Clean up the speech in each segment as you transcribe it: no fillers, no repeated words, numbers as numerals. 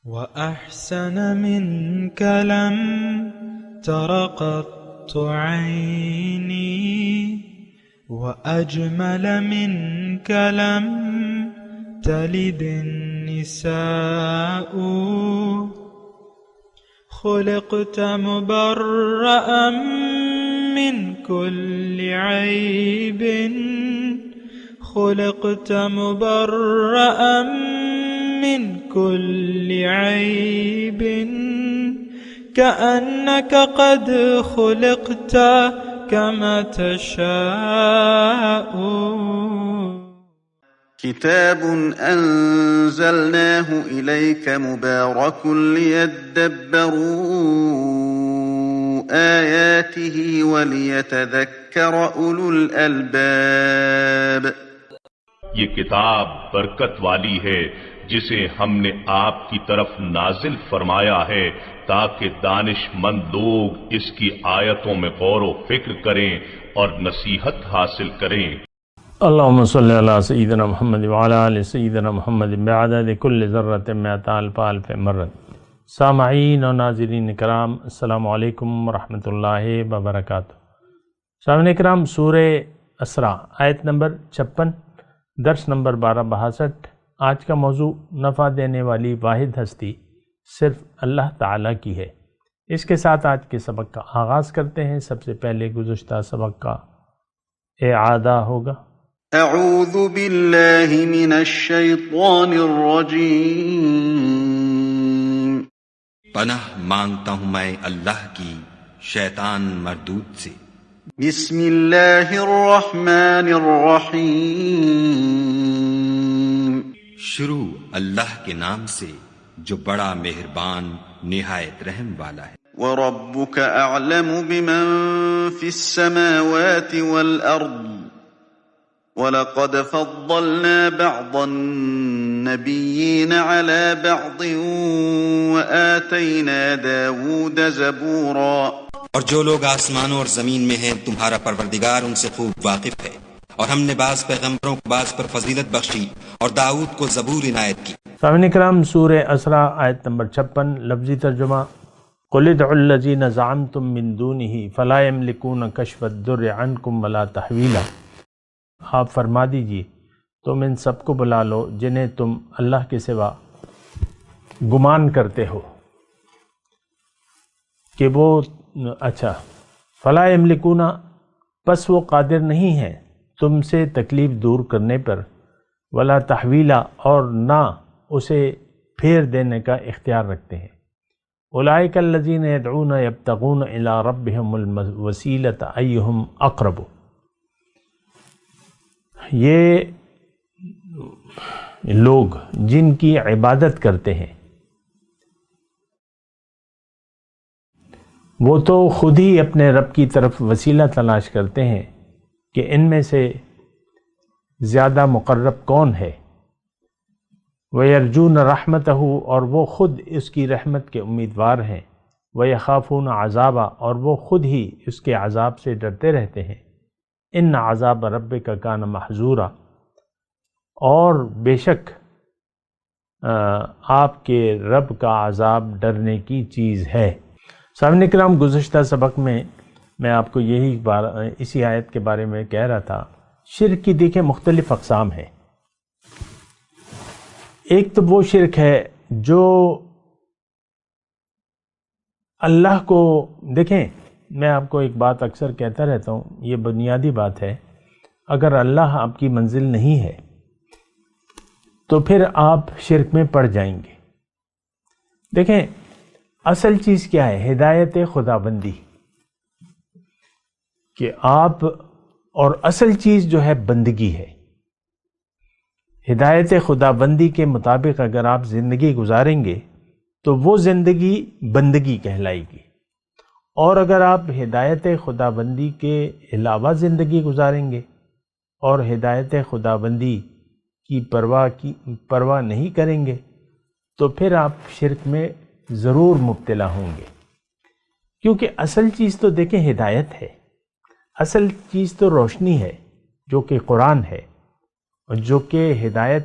وأحسن منك لم تر قط عيني وأجمل منك لم تلد النساء خلقت مبرأ من كل عيب خلقت مبرأ من كل عيب كأنك قد خلقت كما تشاء. كتاب أنزلناه إليك مبارك ليدبروا آياته وليتذكر أولو الألباب. یہ کتاب برکت والی ہے جسے ہم نے آپ کی طرف نازل فرمایا ہے تاکہ دانش مند لوگ اس کی آیتوں میں غور و فکر کریں اور نصیحت حاصل کریں. اللہم صلی علی سیدنا محمد وعلی آل سیدنا محمد بعدد کل ذرۃ مئۃ الف الف مرۃ. سامعین و ناظرین کرام، السلام علیکم ورحمۃ اللہ وبرکاتہ. سامعین کرام، سورہ اسراء آیت نمبر 56، درس نمبر 1262. آج کا موضوع نفع دینے والی واحد ہستی صرف اللہ تعالیٰ کی ہے. اس کے ساتھ آج کے سبق کا آغاز کرتے ہیں. سب سے پہلے گزشتہ سبق کا اعادہ ہوگا. اعوذ باللہ من الشیطان الرجیم. پناہ مانگتا ہوں میں اللہ کی شیطان مردود سے. بسم اللہ الرحمن الرحیم. شروع اللہ کے نام سے جو بڑا مہربان نہایت رحم والا ہے. وَرَبُّكَ أَعْلَمُ بِمَن فِي السَّمَاوَاتِ وَالْأَرْضِ وَلَقَدْ فَضَّلْنَا بَعْضَ النَّبِيِّينَ عَلَى بَعْضٍ وَآتَيْنَا دَاوُودَ زَبُورًا. اور جو لوگ آسمانوں اور زمین میں ہیں تمہارا پروردگار ان سے خوب واقف ہے، اور ہم نے بعض پیغمبروں کو بعض پر فضیلت بخشی اور داؤد کو زبور عنایت کی. سامعین کرام، سورہ اسراء آیت نمبر 56. لفظی ترجمہ: قُلِ ادْعُوا الَّذِينَ زَعَمْتُم مِّن دُونِهِ فَلَا يَمْلِكُونَ كَشْفَ الضُّرِّ عَنكُمْ وَلَا تَحْوِيلًا. آپ فرما دیجئے تم ان سب کو بلا لو جنہیں تم اللہ کے سوا گمان کرتے ہو کہ وہ فَلَا يَمْلِكُونَ، پس وہ قادر نہیں ہیں تم سے تکلیف دور کرنے پر، ولا تحویلا، اور نہ اسے پھیر دینے کا اختیار رکھتے ہیں. اولئک الذین یدعون یبتغون الی ربہم الوسیلۃ ایہم اقرب. یہ لوگ جن کی عبادت کرتے ہیں وہ تو خود ہی اپنے رب کی طرف وسیلہ تلاش کرتے ہیں کہ ان میں سے زیادہ مقرب کون ہے. وَيَرْجُونَ رَحْمَتَهُ، اور وہ خود اس کی رحمت کے امیدوار ہیں. وَيَخَافُونَ عَذَابَ، اور وہ خود ہی اس کے عذاب سے ڈرتے رہتے ہیں. إِنَّ عَذَابَ رَبِّكَ كَانَ مَحْذُورًا، اور بے شک آپ کے رب کا عذاب ڈرنے کی چیز ہے. سامعین کرام، گزشتہ سبق میں آپ کو اسی آیت کے بارے میں کہہ رہا تھا. شرک کی دیکھیں مختلف اقسام ہیں. ایک تو وہ شرک ہے جو اللہ کو، دیکھیں میں آپ کو ایک بات اکثر کہتا رہتا ہوں، یہ بنیادی بات ہے. اگر اللہ آپ کی منزل نہیں ہے تو پھر آپ شرک میں پڑ جائیں گے. دیکھیں اصل چیز کیا ہے؟ ہدایت خداوندی، کہ آپ، اور اصل چیز جو ہے بندگی ہے. ہدایت خداوندی کے مطابق اگر آپ زندگی گزاریں گے تو وہ زندگی بندگی کہلائے گی. اور اگر آپ ہدایت خداوندی کے علاوہ زندگی گزاریں گے اور ہدایت خداوندی کی پرواہ نہیں کریں گے تو پھر آپ شرک میں ضرور مبتلا ہوں گے. کیونکہ اصل چیز تو دیکھیں ہدایت ہے، اصل چیز تو روشنی ہے جو کہ قرآن ہے، اور جو کہ ہدایت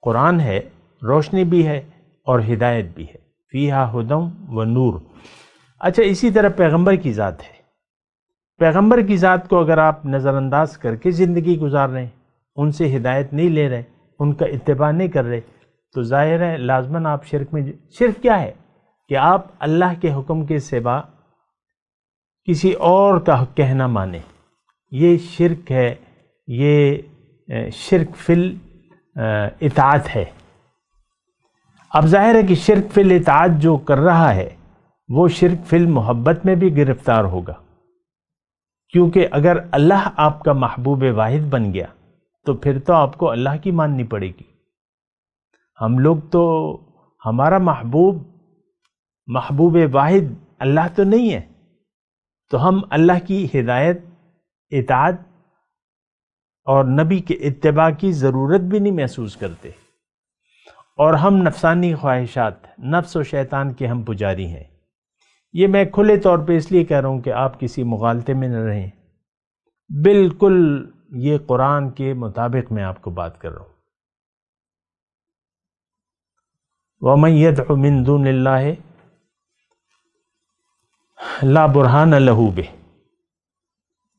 قرآن ہے، روشنی بھی ہے اور ہدایت بھی ہے، فیہا ہدی و نور۔ اچھا، اسی طرح پیغمبر کی ذات ہے۔ پیغمبر کی ذات کو اگر آپ نظر انداز کر کے زندگی گزار رہے ہیں، ان سے ہدایت نہیں لے رہے، ان کا اتباع نہیں کر رہے، تو ظاہر ہے لازماً آپ شرک میں۔ شرک کیا ہے؟ کہ آپ اللہ کے حکم کے سوا کسی اور کا کہنا مانیں، یہ شرک ہے، یہ شرک فی الاطاعت ہے۔ اب ظاہر ہے کہ شرک فی الاطاعت جو کر رہا ہے وہ شرک فی المحبت میں بھی گرفتار ہوگا، کیونکہ اگر اللہ آپ کا محبوب واحد بن گیا تو پھر تو آپ کو اللہ کی ماننی پڑے گی۔ ہم لوگ تو، ہمارا محبوب واحد اللہ تو نہیں ہے، تو ہم اللہ کی ہدایت، اطاعت اور نبی کے اتباع کی ضرورت بھی نہیں محسوس کرتے، اور ہم نفسانی خواہشات، نفس و شیطان کے ہم پجاری ہیں۔ یہ میں کھلے طور پہ اس لیے کہہ رہا ہوں کہ آپ کسی مغالطے میں نہ رہیں، بالکل یہ قرآن کے مطابق میں آپ کو بات کر رہا ہوں۔ وَمَن يَدْعُ مِن دُونِ اللَّهِ لَا بُرْهَانَ لَهُ بِهِ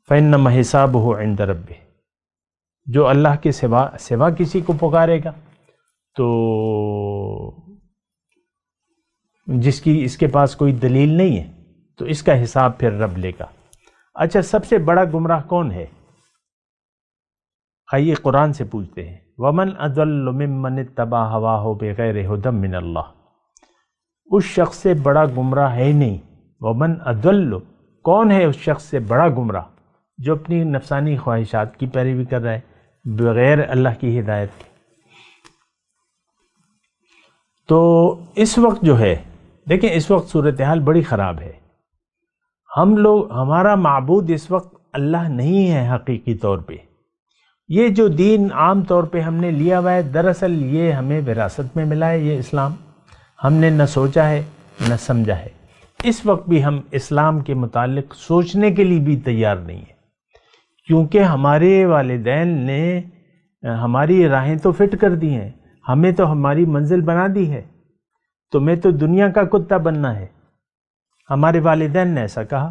فَإِنَّمَا حِسَابُهُ عِندَ رَبِّهِ، جو اللہ کے سوا کسی کو پکارے گا تو جس کی اس کے پاس کوئی دلیل نہیں ہے تو اس کا حساب پھر رب لے گا۔ اچھا، سب سے بڑا گمراہ کون ہے؟ آئیے قرآن سے پوچھتے ہیں، وَمَنْ أَضَلُّ مِمَّنِ اتَّبَعَ هَوَاهُ بِغَيْرِ هُدًى مِّنَ اللَّهِ، اس شخص سے بڑا گمراہ ہے ہی نہیں۔ وَمَنْ أَضَلُّ، کون ہے اس شخص سے بڑا گمراہ جو اپنی نفسانی خواہشات کی پیروی کر رہا ہے بغیر اللہ کی ہدایت کے؟ تو اس وقت جو ہے، دیکھیں اس وقت صورتحال بڑی خراب ہے۔ ہمارا معبود اس وقت اللہ نہیں ہے حقیقی طور پہ۔ یہ جو دین عام طور پہ ہم نے لیا ہوا ہے، دراصل یہ ہمیں وراثت میں ملا ہے، یہ اسلام ہم نے نہ سوچا ہے نہ سمجھا ہے۔ اس وقت بھی ہم اسلام کے متعلق سوچنے کے لیے بھی تیار نہیں ہیں، کیونکہ ہمارے والدین نے ہماری راہیں تو فٹ کر دی ہیں، ہمیں تو ہماری منزل بنا دی ہے، تمہیں تو دنیا کا کتا بننا ہے۔ ہمارے والدین نے ایسا کہا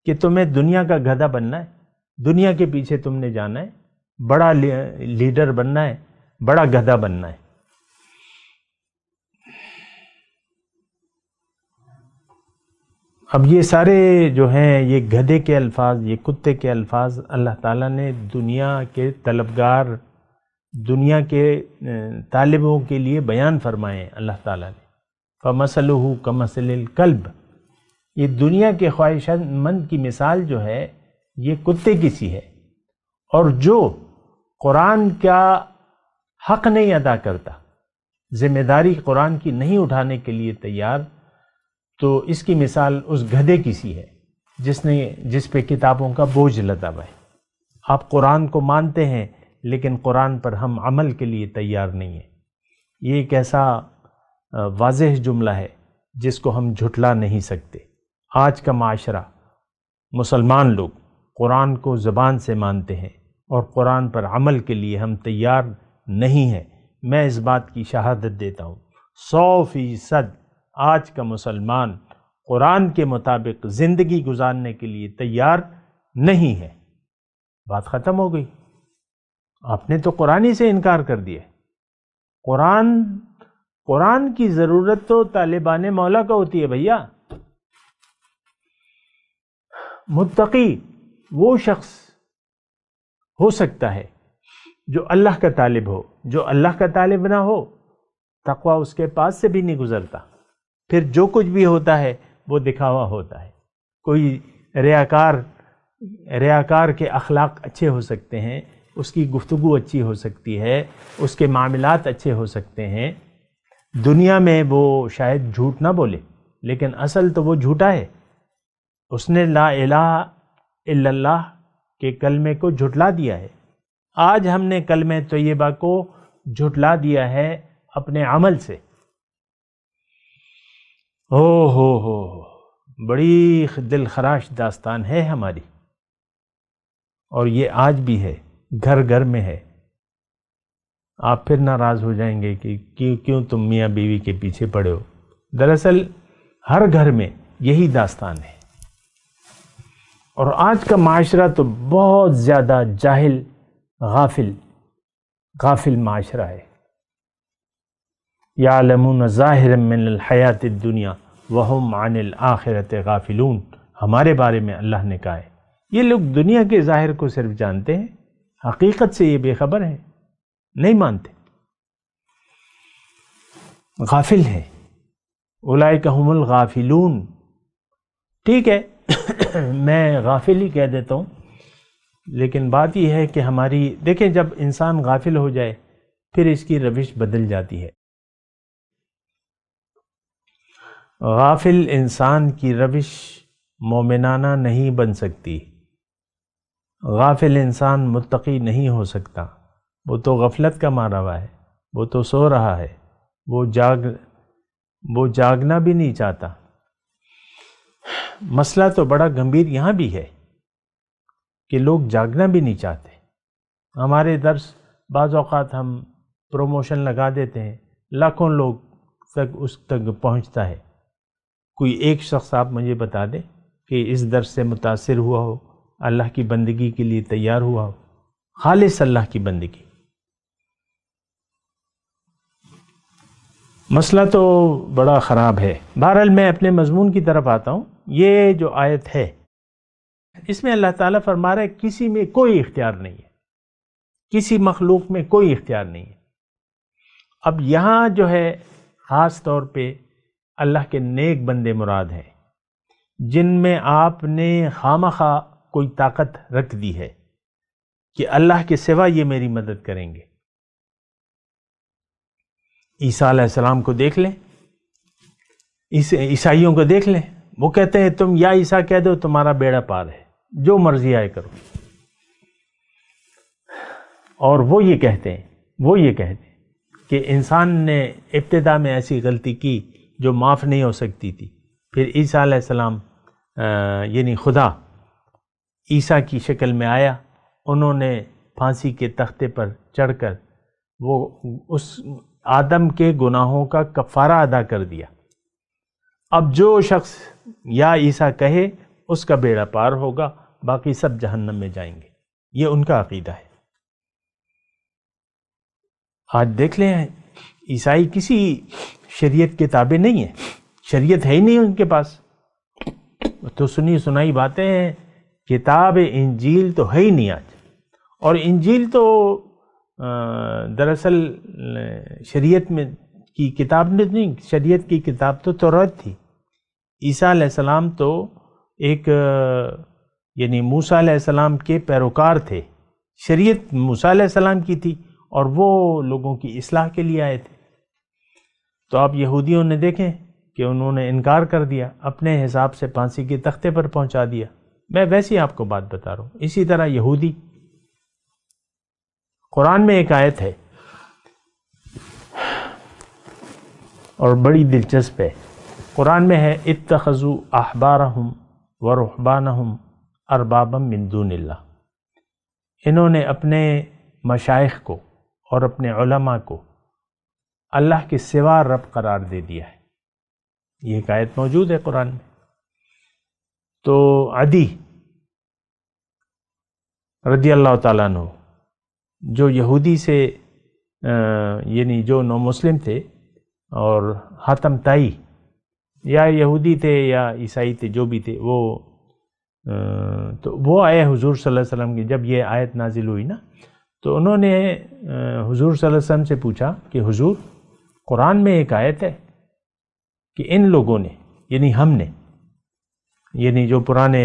کہ تمہیں دنیا کا گدھا بننا ہے، دنیا کے پیچھے تم نے جانا ہے، بڑا لیڈر بننا ہے، بڑا گدھا بننا ہے۔ اب یہ سارے جو ہیں یہ گدھے کے الفاظ، یہ کتے کے الفاظ اللہ تعالیٰ نے دنیا کے طلبگار، دنیا کے طالبوں کے لیے بیان فرمائے ہیں۔ اللہ تعالیٰ نے فَمَثَلُهُ كَمَثَلِ الْكَلْبِ، یہ دنیا کے خواہش مند کی مثال جو ہے یہ کتے کی سی ہے، اور جو قرآن کا حق نہیں ادا کرتا، ذمہ داری قرآن کی نہیں اٹھانے کے لیے تیار، تو اس کی مثال اس گدھے کی سی ہے جس پہ کتابوں کا بوجھ لدا ہوا ہے۔ آپ قرآن کو مانتے ہیں لیکن قرآن پر ہم عمل کے لیے تیار نہیں ہیں۔ یہ ایک ایسا واضح جملہ ہے جس کو ہم جھٹلا نہیں سکتے۔ آج کا معاشرہ، مسلمان لوگ قرآن کو زبان سے مانتے ہیں اور قرآن پر عمل کے لیے ہم تیار نہیں ہیں۔ میں اس بات کی شہادت دیتا ہوں 100% آج کا مسلمان قرآن کے مطابق زندگی گزارنے کے لیے تیار نہیں ہے۔ بات ختم ہو گئی۔ آپ نے تو قرآن ہی سے انکار کر دیا۔ قرآن کی ضرورت تو طالبان مولا کا ہوتی ہے بھیا۔ متقی وہ شخص ہو سکتا ہے جو اللہ کا طالب ہو، جو اللہ کا طالب نہ ہو تقویٰ اس کے پاس سے بھی نہیں گزرتا۔ پھر جو کچھ بھی ہوتا ہے وہ دکھاوا ہوتا ہے۔ کوئی ریاکار کے اخلاق اچھے ہو سکتے ہیں، اس کی گفتگو اچھی ہو سکتی ہے، اس کے معاملات اچھے ہو سکتے ہیں، دنیا میں وہ شاید جھوٹ نہ بولے لیکن اصل تو وہ جھوٹا ہے۔ اس نے لا الہ الا اللہ کے کلمے کو جھٹلا دیا ہے۔ آج ہم نے کلمہ طیبہ کو جھٹلا دیا ہے اپنے عمل سے۔ ہو بڑی دل خراش داستان ہے ہماری، اور یہ آج بھی ہے، گھر گھر میں ہے۔ آپ پھر ناراض ہو جائیں گے کہ کیوں تم میاں بیوی کے پیچھے پڑے ہو۔ دراصل ہر گھر میں یہی داستان ہے، اور آج کا معاشرہ تو بہت زیادہ جاہل، غافل معاشرہ ہے۔ یعلمون ظاہرا من الحیات الدنیا وہم عن الآخرۃ غافلون، ہمارے بارے میں اللہ نے کہا ہے یہ لوگ دنیا کے ظاہر کو صرف جانتے ہیں، حقیقت سے یہ بے خبر ہیں، نہیں مانتے، غافل ہیں۔ اولئک هم الغافلون، ٹھیک ہے میں غافل ہی کہہ دیتا ہوں، لیکن بات یہ ہے کہ ہماری دیکھیں جب انسان غافل ہو جائے پھر اس کی روش بدل جاتی ہے۔ غافل انسان کی روش مومنانہ نہیں بن سکتی، غافل انسان متقی نہیں ہو سکتا، وہ تو غفلت کا مارا ہوا ہے، وہ تو سو رہا ہے، وہ جاگنا بھی نہیں چاہتا۔ مسئلہ تو بڑا گمبھیر یہاں بھی ہے کہ لوگ جاگنا بھی نہیں چاہتے۔ ہمارے درس بعض اوقات ہم پروموشن لگا دیتے ہیں، لاکھوں لوگ تک اس تک پہنچتا ہے، کوئی ایک شخص آپ مجھے بتا دے کہ اس درس سے متاثر ہوا ہو، اللہ کی بندگی کے لیے تیار ہوا ہو، خالص اللہ کی بندگی۔ مسئلہ تو بڑا خراب ہے۔ بہرحال میں اپنے مضمون کی طرف آتا ہوں۔ یہ جو آیت ہے اس میں اللہ تعالیٰ فرما رہا ہے کسی میں کوئی اختیار نہیں ہے، کسی مخلوق میں کوئی اختیار نہیں ہے۔ اب یہاں جو ہے خاص طور پہ اللہ کے نیک بندے مراد ہیں، جن میں آپ نے خامخواہ کوئی طاقت رکھ دی ہے کہ اللہ کے سوا یہ میری مدد کریں گے۔ عیسیٰ علیہ السلام کو دیکھ لیں، عیسائیوں کو دیکھ لیں، وہ کہتے ہیں تم یا عیسیٰ کہہ دو تمہارا بیڑا پار ہے، جو مرضی آئے کرو۔ اور وہ یہ کہتے ہیں کہ انسان نے ابتدا میں ایسی غلطی کی جو معاف نہیں ہو سکتی تھی، پھر عیسیٰ علیہ السلام یعنی خدا عیسیٰ کی شکل میں آیا، انہوں نے پھانسی کے تختے پر چڑھ کر وہ اس آدم کے گناہوں کا کفارہ ادا کر دیا۔ اب جو شخص یا عیسیٰ کہے اس کا بیڑا پار ہوگا، باقی سب جہنم میں جائیں گے، یہ ان کا عقیدہ ہے۔ آج دیکھ لیں عیسائی کسی شریعت کی تابع نہیں ہے، شریعت ہے ہی نہیں ان کے پاس، تو سنی سنائی باتیں ہیں، کتاب انجیل تو ہے ہی نہیں آج۔ اور انجیل تو دراصل شریعت میں کی کتاب نہیں، شریعت کی کتاب تو تورات تھی۔ عیسیٰ علیہ السلام تو ایک یعنی موسیٰ علیہ السلام کے پیروکار تھے، شریعت موسیٰ علیہ السلام کی تھی اور وہ لوگوں کی اصلاح کے لیے آئے تھے۔ تو آپ یہودیوں نے دیکھیں کہ انہوں نے انکار کر دیا، اپنے حساب سے پھانسی کے تختے پر پہنچا دیا۔ میں ویسے آپ کو بات بتا رہا ہوں۔ اسی طرح یہودی، قرآن میں ایک آیت ہے اور بڑی دلچسپ ہے، قرآن میں ہے اتخذوا احبارہم ورہبانہم اربابا من دون اللہ، انہوں نے اپنے مشائخ کو اور اپنے علماء کو اللہ کے سوا رب قرار دے دیا ہے۔ یہ ایک آیت موجود ہے قرآن میں۔ تو عدی رضی اللہ تعالیٰ عنہ جو یہودی سے یعنی جو نو مسلم تھے، اور حاتم طائی یا یہودی تھے یا عیسائی تھے، جو بھی تھے، تو وہ آئے حضور صلی اللہ علیہ وسلم کی، جب یہ آیت نازل ہوئی نا تو انہوں نے حضور صلی اللہ علیہ وسلم سے پوچھا کہ حضور قرآن میں ایک آیت ہے کہ ان لوگوں نے یعنی ہم نے یعنی جو پرانے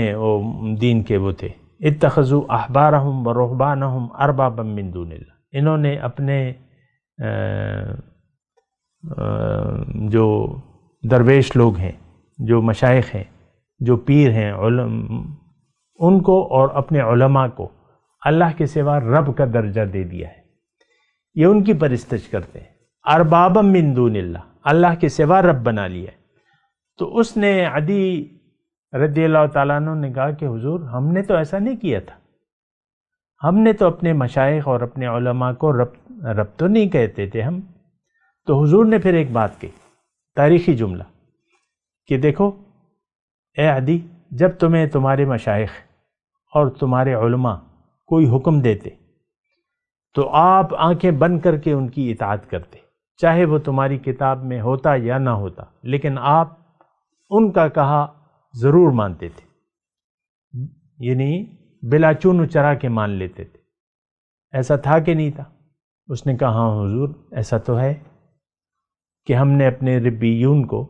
دین کے وہ تھے، اتخذوا احبارہم ورہبانہم اربابا من دون اللہ، انہوں نے اپنے جو درویش لوگ ہیں، جو مشائخ ہیں، جو پیر ہیں، ان کو اور اپنے علماء کو اللہ کے سوا رب کا درجہ دے دیا ہے، یہ ان کی پرستش کرتے ہیں۔ اربابا من دون اللہ، اللہ کے سوا رب بنا لیا ہے۔ تو اس نے عدی رضی اللہ تعالیٰ عنہ نے کہا کہ حضور ہم نے تو ایسا نہیں کیا تھا، ہم نے تو اپنے مشائخ اور اپنے علماء کو رب تو نہیں کہتے تھے ہم. تو حضور نے پھر ایک بات کہی، تاریخی جملہ، کہ دیکھو اے عدی، جب تمہیں تمہارے مشائخ اور تمہارے علماء کوئی حکم دیتے تو آپ آنکھیں بند کر کے ان کی اطاعت کرتے، چاہے وہ تمہاری کتاب میں ہوتا یا نہ ہوتا، لیکن آپ ان کا کہا ضرور مانتے تھے، یعنی بلا چون و چرا کے مان لیتے تھے. ایسا تھا کہ نہیں تھا؟ اس نے کہا ہاں حضور ایسا تو ہے کہ ہم نے اپنے ربیون کو،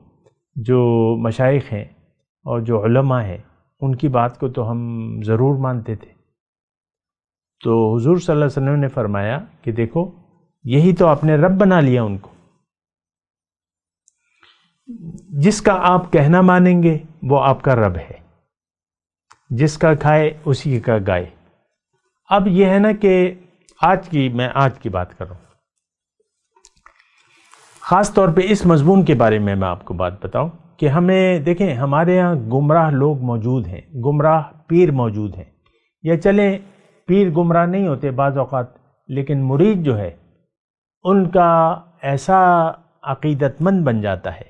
جو مشائخ ہیں اور جو علماء ہیں، ان کی بات کو تو ہم ضرور مانتے تھے. تو حضور صلی اللہ علیہ وسلم نے فرمایا کہ دیکھو یہی تو آپ نے رب بنا لیا ان کو. جس کا آپ کہنا مانیں گے وہ آپ کا رب ہے، جس کا کھائے اسی کا گائے. اب یہ ہے نا کہ میں آج کی بات کر رہا ہوں، خاص طور پہ اس مضمون کے بارے میں آپ کو بات بتاؤں کہ ہمیں دیکھیں ہمارے ہاں گمراہ لوگ موجود ہیں، گمراہ پیر موجود ہیں، یا چلیں پیر گمراہ نہیں ہوتے بعض اوقات، لیکن مرید جو ہے ان کا ایسا عقیدت مند بن جاتا ہے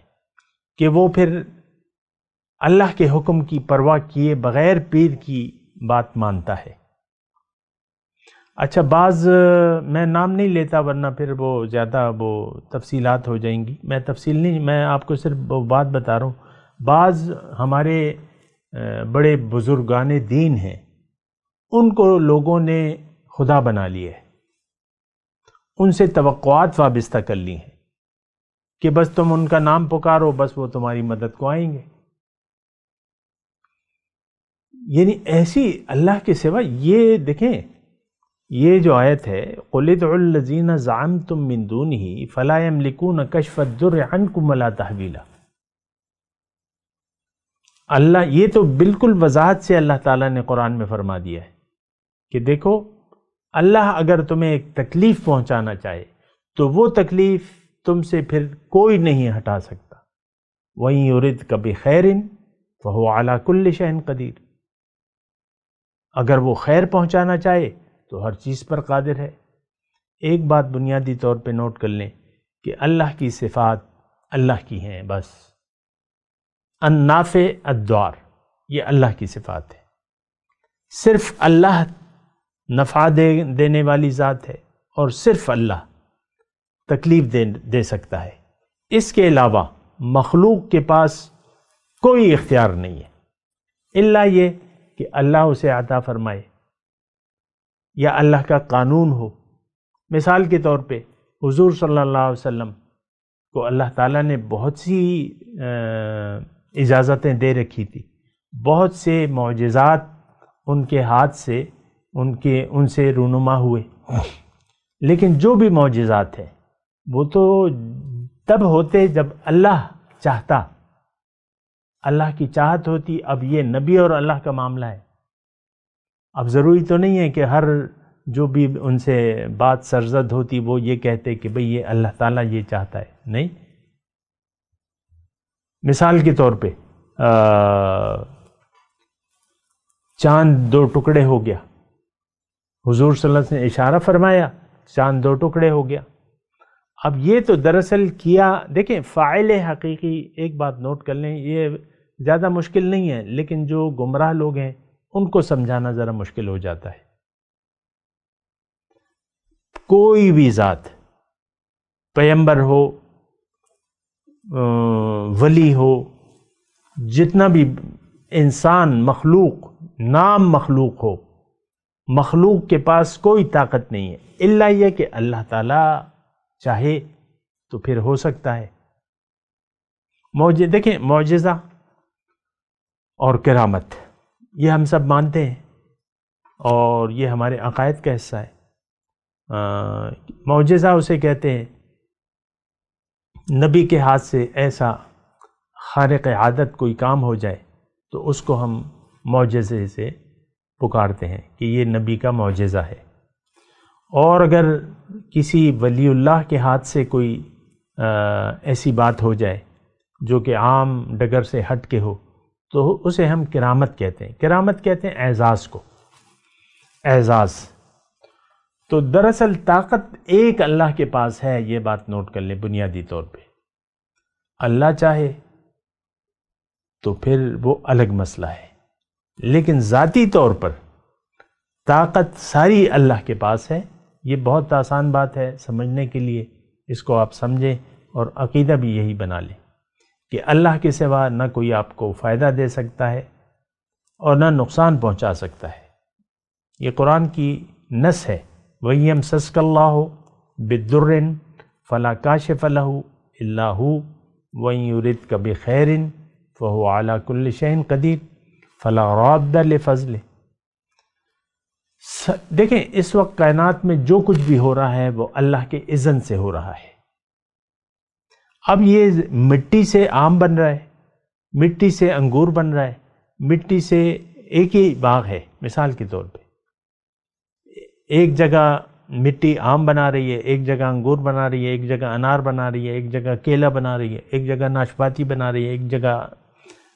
کہ وہ پھر اللہ کے حکم کی پرواہ کیے بغیر پیر کی بات مانتا ہے. اچھا بعض، میں نام نہیں لیتا ورنہ پھر وہ زیادہ تفصیلات ہو جائیں گی، میں تفصیل نہیں، میں آپ کو صرف وہ بات بتا رہا ہوں. بعض ہمارے بڑے بزرگان دین ہیں، ان کو لوگوں نے خدا بنا لیا ہے، ان سے توقعات وابستہ کر لی ہیں کہ بس تم ان کا نام پکارو بس وہ تمہاری مدد کو آئیں گے. یعنی ایسی اللہ کے سوا، یہ دیکھیں یہ جو آیت ہے قُلِ ادْعُوا الَّذِينَ زَعَمْتُم مِّن دُونِهِ فَلَا يَمْلِكُونَ كَشْفَ الضُّرِّ عَنكُمْ وَلَا تَحْوِيلًا. اللہ یہ تو بالکل وضاحت سے اللہ تعالیٰ نے قرآن میں فرما دیا ہے کہ دیکھو اللہ اگر تمہیں ایک تکلیف پہنچانا چاہے تو وہ تکلیف تم سے پھر کوئی نہیں ہٹا سکتا. وَإِن يُرِدْكَ بِخَيْرٍ فَهُوَ عَلَى كُلِّ شَيْءٍ قَدِيرٌ. اگر وہ خیر پہنچانا چاہے تو ہر چیز پر قادر ہے. ایک بات بنیادی طور پہ نوٹ کر لیں کہ اللہ کی صفات اللہ کی ہیں بس. النافع الضار، یہ اللہ کی صفات ہے. صرف اللہ نفع دینے والی ذات ہے اور صرف اللہ تکلیف دے سکتا ہے. اس کے علاوہ مخلوق کے پاس کوئی اختیار نہیں ہے الا یہ کہ اللہ اسے عطا فرمائے یا اللہ کا قانون ہو. مثال کے طور پہ حضور صلی اللہ علیہ وسلم کو اللہ تعالیٰ نے بہت سی اجازتیں دے رکھی تھی، بہت سے معجزات ان کے ہاتھ سے ان سے رونما ہوئے، لیکن جو بھی معجزات ہیں وہ تو تب ہوتے جب اللہ چاہتا، اللہ کی چاہت ہوتی. اب یہ نبی اور اللہ کا معاملہ ہے. اب ضروری تو نہیں ہے کہ ہر جو بھی ان سے بات سرزد ہوتی وہ یہ کہتے کہ بھئی یہ اللہ تعالیٰ یہ چاہتا ہے. نہیں، مثال کے طور پہ چاند 2 ٹکڑے ہو گیا، حضور صلی اللہ علیہ وسلم نے اشارہ فرمایا چاند 2 ٹکڑے ہو گیا. اب یہ تو دراصل کیا، دیکھیں فاعل حقیقی، ایک بات نوٹ کر لیں، یہ زیادہ مشکل نہیں ہے لیکن جو گمراہ لوگ ہیں ان کو سمجھانا ذرا مشکل ہو جاتا ہے. کوئی بھی ذات، پیغمبر ہو، ولی ہو، جتنا بھی انسان، مخلوق، نام مخلوق ہو، مخلوق کے پاس کوئی طاقت نہیں ہے الا یہ کہ اللہ تعالیٰ چاہے تو پھر ہو سکتا ہے. دیکھیں معجزہ اور کرامت یہ ہم سب مانتے ہیں اور یہ ہمارے عقائد کا حصہ ہے. معجزہ اسے کہتے ہیں نبی کے ہاتھ سے ایسا خارق عادت کوئی کام ہو جائے تو اس کو ہم معجزے سے پکارتے ہیں کہ یہ نبی کا معجزہ ہے. اور اگر کسی ولی اللہ کے ہاتھ سے کوئی ایسی بات ہو جائے جو کہ عام ڈگر سے ہٹ کے ہو تو اسے ہم کرامت کہتے ہیں. کرامت کہتے ہیں اعزاز کو. اعزاز تو دراصل طاقت ایک اللہ کے پاس ہے، یہ بات نوٹ کر لیں بنیادی طور پہ۔ اللہ چاہے تو پھر وہ الگ مسئلہ ہے، لیکن ذاتی طور پر طاقت ساری اللہ کے پاس ہے۔ یہ بہت آسان بات ہے سمجھنے کے لیے، اس کو آپ سمجھیں اور عقیدہ بھی یہی بنا لیں کہ اللہ کے سوا نہ کوئی آپ کو فائدہ دے سکتا ہے اور نہ نقصان پہنچا سکتا ہے۔ یہ قرآن کی نص ہے، وَيَمْسَسْكَ اللَّهُ بِالضُّرٍّ فَلَا كَاشِفَ لَهُ إِلَّا هُوَ وَإِن يُرِدْكَ بِخَيْرٍ فَهُوَ عَلَى كُلِّ شَيْءٍ قَدِيرٌ فَلَا رَادَّ لِفَضْلِهِ۔ دیکھیں اس وقت کائنات میں جو کچھ بھی ہو رہا ہے وہ اللہ کے اذن سے ہو رہا ہے۔ اب یہ مٹی سے آم بن رہا ہے، مٹی سے انگور بن رہا ہے، مٹی سے ایک ہی باغ ہے مثال کے طور پہ، ایک جگہ مٹی آم بنا رہی ہے، ایک جگہ انگور بنا رہی ہے، ایک جگہ انار بنا رہی ہے، ایک جگہ کیلا بنا رہی ہے، ایک جگہ ناشپاتی بنا رہی ہے، ایک جگہ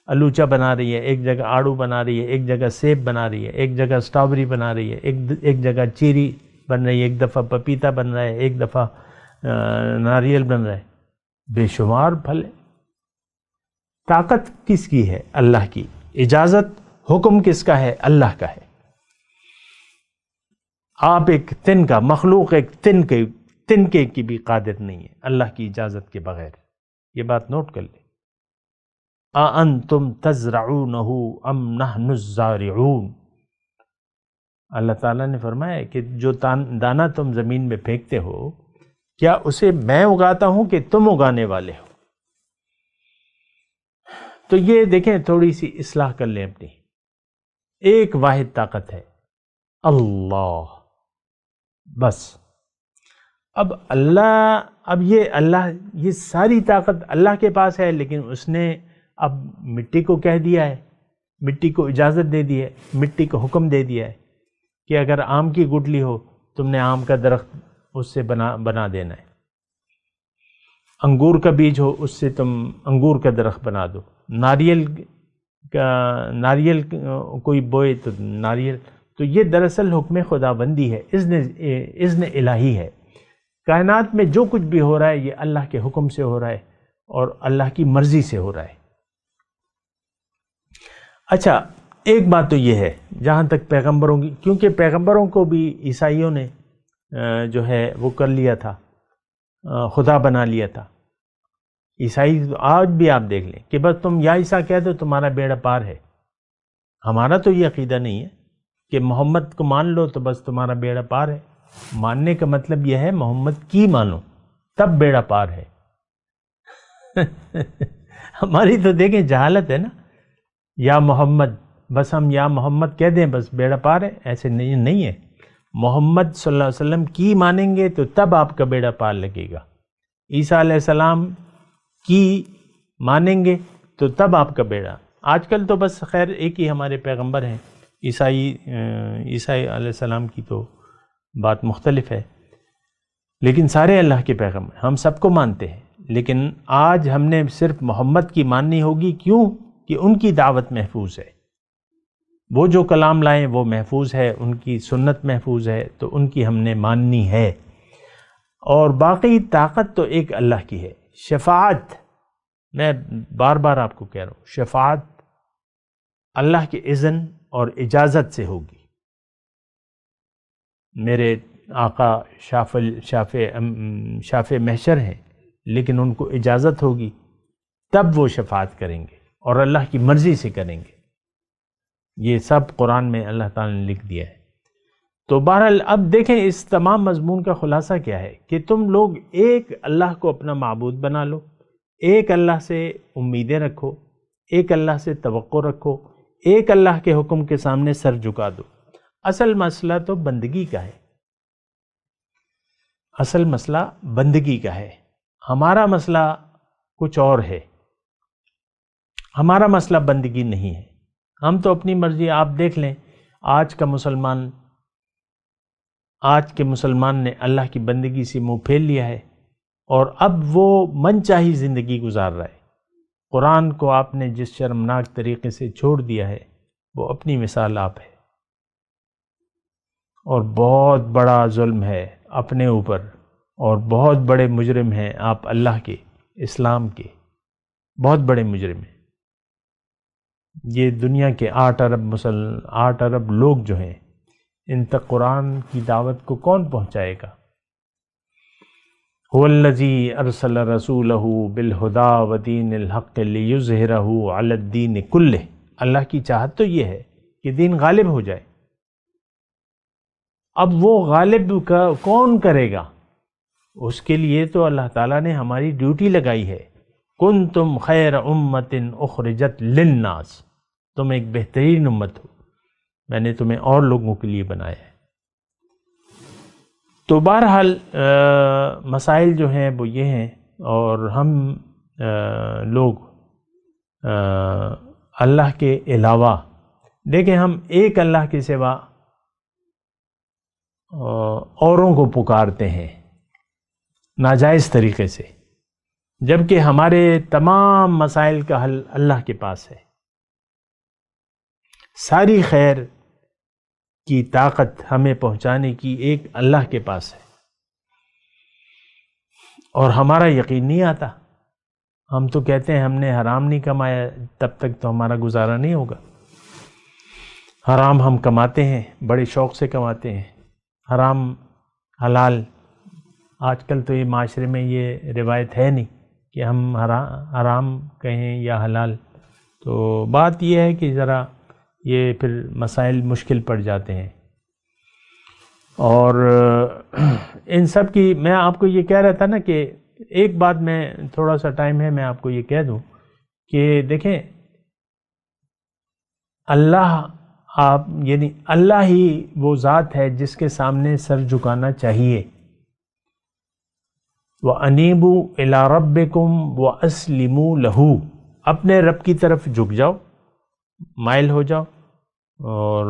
الوچا بنا رہی ہے، ایک جگہ آڑو بنا رہی ہے، ایک جگہ سیب بنا رہی ہے، ایک جگہ سٹرابری بنا رہی ہے، ایک جگہ چیری بن رہی ہے، ایک دفعہ پپیتا بن رہا ہے، ایک دفعہ ناریل بن رہا ہے، بے شمار پھل ہے۔ طاقت کس کی ہے؟ اللہ کی۔ اجازت حکم کس کا ہے؟ اللہ کا ہے۔ آپ ایک تن کا مخلوق، ایک تنکے کی بھی قادر نہیں ہے اللہ کی اجازت کے بغیر، یہ بات نوٹ کر لیں۔ أَأَنْتُمْ تَزْرَعُونَهُ أَمْ نَحْنُ الزَّارِعُونَ، اللہ تعالیٰ نے فرمایا کہ جو دانہ تم زمین میں پھینکتے ہو کیا اسے میں اگاتا ہوں کہ تم اگانے والے ہو؟ تو یہ دیکھیں تھوڑی سی اصلاح کر لیں اپنی۔ ایک واحد طاقت ہے، اللہ، بس۔ اب یہ ساری طاقت اللہ کے پاس ہے، لیکن اس نے اب مٹی کو کہہ دیا ہے، مٹی کو اجازت دے دی ہے، مٹی کو حکم دے دیا ہے کہ اگر آم کی گٹلی ہو تم نے آم کا درخت اس سے بنا دینا ہے، انگور کا بیج ہو اس سے تم انگور کا درخت بنا دو، ناریل کوئی بوئے تو ناریل۔ تو یہ دراصل حکم خداوندی ہے، اذن الہی ہے۔ کائنات میں جو کچھ بھی ہو رہا ہے یہ اللہ کے حکم سے ہو رہا ہے اور اللہ کی مرضی سے ہو رہا ہے۔ اچھا، ایک بات تو یہ ہے جہاں تک پیغمبروں کی، کیونکہ پیغمبروں کو بھی عیسائیوں نے جو ہے وہ کر لیا تھا، خدا بنا لیا تھا۔ عیسائی آج بھی آپ دیکھ لیں کہ بس تم یا عیسیٰ کہہ دو تمہارا بیڑا پار ہے۔ ہمارا تو یہ عقیدہ نہیں ہے کہ محمد کو مان لو تو بس تمہارا بیڑا پار ہے۔ ماننے کا مطلب یہ ہے محمد کی مانو تب بیڑا پار ہے۔ ہماری تو دیکھیں جہالت ہے نا، یا محمد، بس ہم یا محمد کہہ دیں بس بیڑا پار ہے، ایسے نہیں ہے۔ محمد صلی اللہ علیہ وسلم کی مانیں گے تو تب آپ کا بیڑا پار لگے گا، عیسیٰ علیہ السلام کی مانیں گے تو تب آپ کا بیڑا۔ آج کل تو بس خیر ایک ہی ہمارے پیغمبر ہیں، عیسیٰ علیہ السلام کی تو بات مختلف ہے، لیکن سارے اللہ کے پیغمبر ہم سب کو مانتے ہیں۔ لیکن آج ہم نے صرف محمد کی ماننی ہوگی، کیوں کہ ان کی دعوت محفوظ ہے، وہ جو کلام لائیں وہ محفوظ ہے، ان کی سنت محفوظ ہے، تو ان کی ہم نے ماننی ہے۔ اور باقی طاقت تو ایک اللہ کی ہے۔ شفاعت، میں بار بار آپ کو کہہ رہا ہوں، شفاعت اللہ کے اذن اور اجازت سے ہوگی۔ میرے آقا شافع محشر ہیں، لیکن ان کو اجازت ہوگی تب وہ شفاعت کریں گے اور اللہ کی مرضی سے کریں گے۔ یہ سب قرآن میں اللہ تعالیٰ نے لکھ دیا ہے۔ تو بہرحال اب دیکھیں اس تمام مضمون کا خلاصہ کیا ہے کہ تم لوگ ایک اللہ کو اپنا معبود بنا لو، ایک اللہ سے امیدیں رکھو، ایک اللہ سے توقع رکھو، ایک اللہ کے حکم کے سامنے سر جھکا دو۔ اصل مسئلہ تو بندگی کا ہے، اصل مسئلہ بندگی کا ہے۔ ہمارا مسئلہ کچھ اور ہے، ہمارا مسئلہ بندگی نہیں ہے۔ ہم تو اپنی مرضی، آپ دیکھ لیں آج کے مسلمان نے اللہ کی بندگی سے منہ پھیر لیا ہے اور اب وہ من چاہی زندگی گزار رہا ہے۔ قرآن کو آپ نے جس شرمناک طریقے سے چھوڑ دیا ہے وہ اپنی مثال آپ ہے۔ اور بہت بڑا ظلم ہے اپنے اوپر، اور بہت بڑے مجرم ہیں آپ اللہ کے، اسلام کے بہت بڑے مجرم ہیں۔ یہ دنیا کے 8 ارب لوگ جو ہیں، ان تک قرآن کی دعوت کو کون پہنچائے گا؟ هو الذی ارسل رسولہ بالہدی ودین الحق لیظہرہ علی الدین کلہ۔ اللہ کی چاہت تو یہ ہے کہ دین غالب ہو جائے۔ اب وہ غالب کا کون کرے گا؟ اس کے لیے تو اللہ تعالیٰ نے ہماری ڈیوٹی لگائی ہے، کنتم خیر امت اخرجت للناس، تم ایک بہترین امت ہو، میں نے تمہیں اور لوگوں کے لیے بنایا ہے۔ تو بہرحال مسائل جو ہیں وہ یہ ہیں، اور ہم لوگ اللہ کے علاوہ، دیکھیں ہم ایک اللہ کے سوا اوروں کو پکارتے ہیں ناجائز طریقے سے، جبکہ ہمارے تمام مسائل کا حل اللہ کے پاس ہے۔ ساری خیر کی طاقت ہمیں پہنچانے کی ایک اللہ کے پاس ہے، اور ہمارا یقین نہیں آتا۔ ہم تو کہتے ہیں ہم نے حرام نہیں کمایا، تب تک تو ہمارا گزارا نہیں ہوگا۔ حرام ہم کماتے ہیں، بڑے شوق سے کماتے ہیں، حرام حلال۔ آج کل تو یہ معاشرے میں یہ روایت ہے نہیں کہ ہم حرام کہیں یا حلال۔ تو بات یہ ہے کہ ذرا یہ پھر مسائل مشکل پڑ جاتے ہیں۔ اور ان سب کی میں آپ کو یہ کہہ رہا تھا نا کہ ایک بات، میں تھوڑا سا ٹائم ہے، میں آپ کو یہ کہہ دوں کہ دیکھیں اللہ یعنی اللہ ہی وہ ذات ہے جس کے سامنے سر جھکانا چاہیے۔ وَأَنِيبُوا إِلَىٰ رَبِّكُمْ وَأَسْلِمُوا لَهُ، اپنے رب کی طرف جھک جاؤ، مائل ہو جاؤ، اور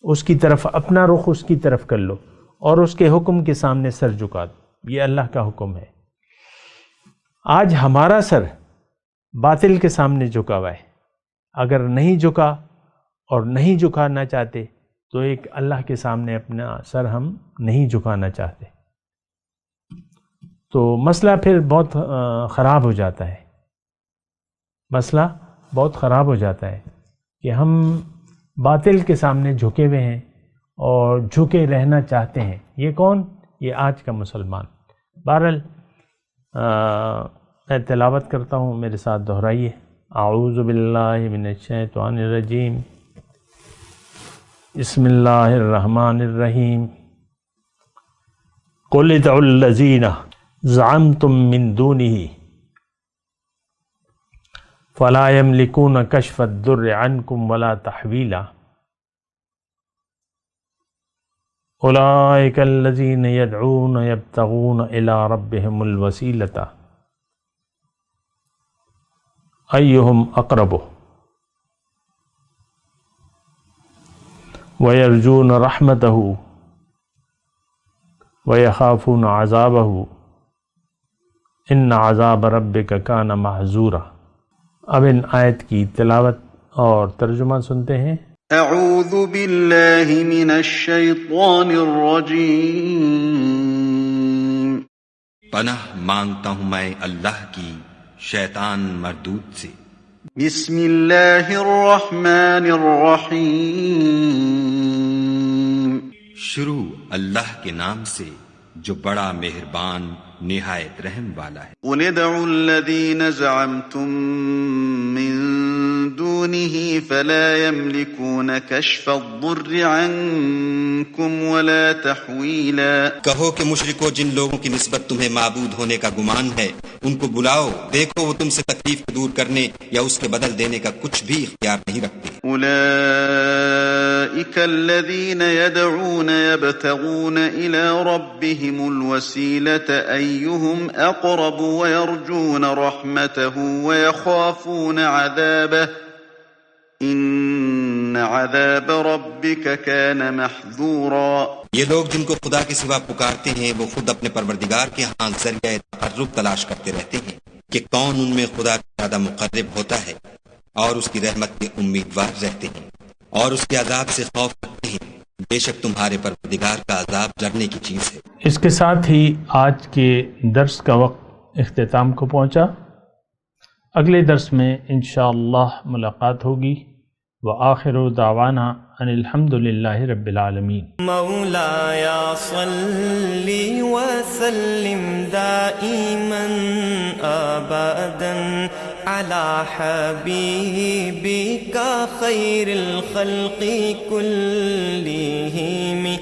اس کی طرف اپنا رخ اس کی طرف کر لو، اور اس کے حکم کے سامنے سر جھکا دو۔ یہ اللہ کا حکم ہے۔ آج ہمارا سر باطل کے سامنے جھکا ہوا ہے۔ اگر نہیں جھکا اور نہیں جھکانا چاہتے تو ایک اللہ کے سامنے اپنا سر ہم نہیں جھکانا چاہتے، تو مسئلہ پھر بہت خراب ہو جاتا ہے۔ مسئلہ بہت خراب ہو جاتا ہے کہ ہم باطل کے سامنے جھکے ہوئے ہیں اور جھکے رہنا چاہتے ہیں۔ یہ کون؟ یہ آج کا مسلمان۔ بہرحال میں تلاوت کرتا ہوں، میرے ساتھ دہرائیے۔ اعوذ باللہ من الشیطان الرجیم، بسم اللہ الرحمن الرحیم۔ قل ادعوا الذین زعمتم من دونہ فلا یملکون کشف الضر عنکم ولا تحویلا اولئک الذین یدعون یبتغون الی ربہم الوسیلۃ ایہم اقرب ویرجون رحمتہ ویخافون عذابہ ان عذاب ربک کان محذورا۔ اب ان آیت کی تلاوت اور ترجمہ سنتے ہیں۔ اعوذ باللہ من الشیطان الرجیم، پناہ مانگتا ہوں میں اللہ کی شیطان مردود سے۔ بسم اللہ الرحمن الرحیم، شروع اللہ کے نام سے جو بڑا مہربان نہایت رحم والا ہے۔ قل ادعوا الذین زعمتم من دونه فلا يملكون كشف الضر عنكم ولا تحویلا۔ کہو کہ مشرکو، جن لوگوں کی نسبت تمہیں معبود ہونے کا گمان ہے ان کو بلاؤ، دیکھو وہ تم سے تکلیف کو دور کرنے یا اس کے بدل دینے کا کچھ بھی اختیار نہیں رکھتے۔ اولئک الذین يدعون يبتغون الى ربهم الوسیلة ایہم اقرب ویرجون رحمته ویخافون عذابه ان عذاب ربک کان محذورا۔ یہ لوگ جن کو خدا کے سوا پکارتے ہیں وہ خود اپنے پروردگار کے ہاں ذریعہ تقرب تلاش کرتے رہتے ہیں کہ کون ان میں خدا کا زیادہ مقرب ہوتا ہے، اور اس کی رحمت کے امیدوار رہتے ہیں اور اس کے عذاب سے خوف رکھتے ہیں۔ بے شک تمہارے پروردگار کا عذاب ڈرنے کی چیز ہے۔ اس کے ساتھ ہی آج کے درس کا وقت اختتام کو پہنچا۔ اگلے درس میں انشاءاللہ ملاقات ہوگی۔ وآخر دعوانا ان الحمد للہ رب العالمین۔ مولاي صل وسلم دائما أبدا على حبيبك خير الخلق كلهم